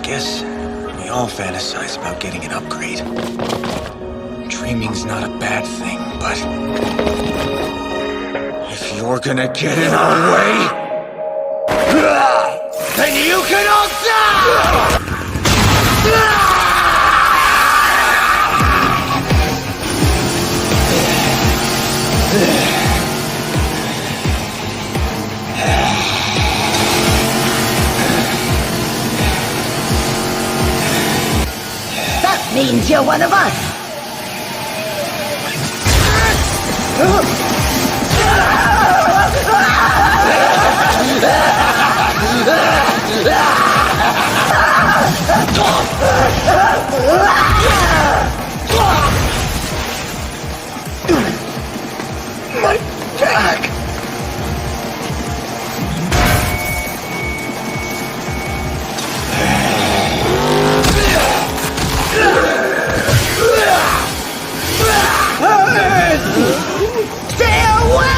guess we all fantasize about getting an upgrade. Dreaming's not a bad thing, but if you're gonna get in our way, then you can all die! That means you're one of us! My back! Stay away!